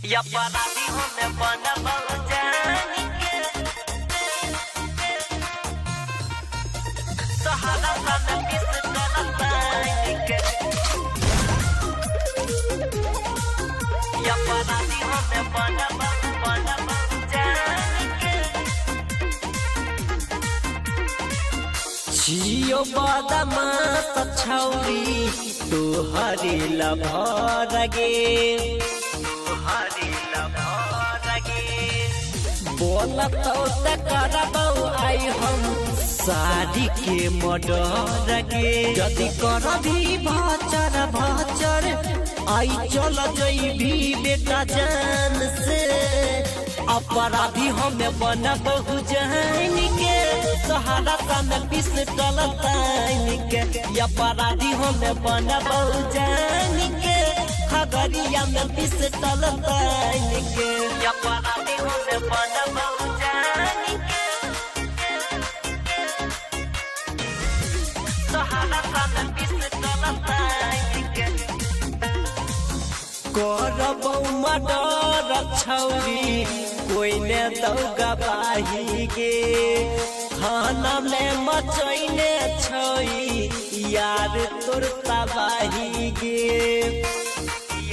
या पराधी हमें बनबल जानी के सहारा सन किस गलताई के या पराधी हमें बनबल जानी के जियो बदमाश छौरी तोहरे लभर गे बोलत करबौ आई हम शादी के मर्डर गे यदि करबी भचर आई चल जइबी बेटा जान से अपराधी हमें बनबहु जान के सहारा सन पिस्टल तान के अपराधी हमें बनबहु जान के खगड़िया में पिस्टल तान के अपराधी हमें बनबहु जान के सहारा सन पिस्टल तान के करबौ मर्डर छौरी कोई ने दौगा बाही गे थाना में मचैने छई यार तोर तबाही गे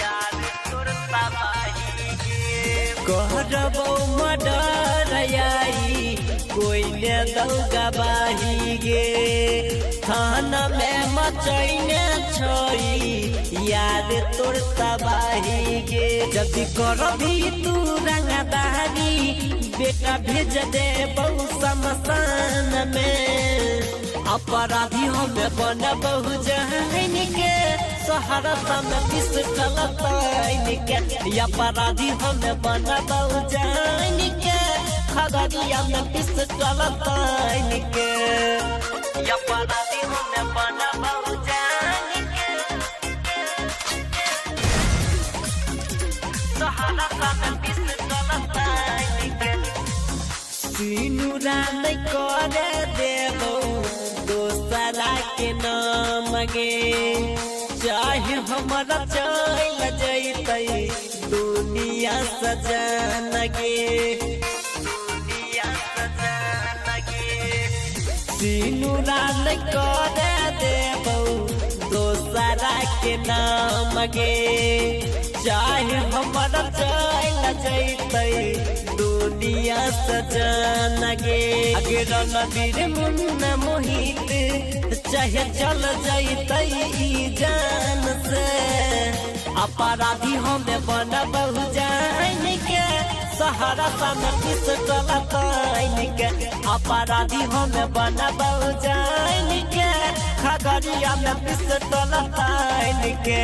यार तोर तबाही गे करबौ मर्डर आई कोई ने दौगा बाही गे थाना में मचैने छई यार तोर तबाही गे जदि करबी तू रंगदारी बेटा भेज दे बहु शमशान में अपराधी हमें बनबहु जान के सहारा सन पिस्टल तान के अपराधी हमें बनबहु जान के खगड़िया में पिस्टल तान के अपराधी हमें बनबहु जान के सहारा सन पिस्टल तान के सिनुरा नहीं करे देबो दोसरा के नाम गे चाहे हमारा चल जैतै दुनिया सजान गे दुनिया सजान गे सिनुरा नहीं करे देबो दोसरा के नाम गे चाहे हमारा चल जैतै दुनिया सजान गे आगे रणवीर मुन्ना मोहित चाहे चल जैतै ई जान से अपराधी हमें बनबहु जान के सहारा सन पिस्टल तान के अपराधी हमें बनबहु जान के खगड़िया में पिस्टल तान के।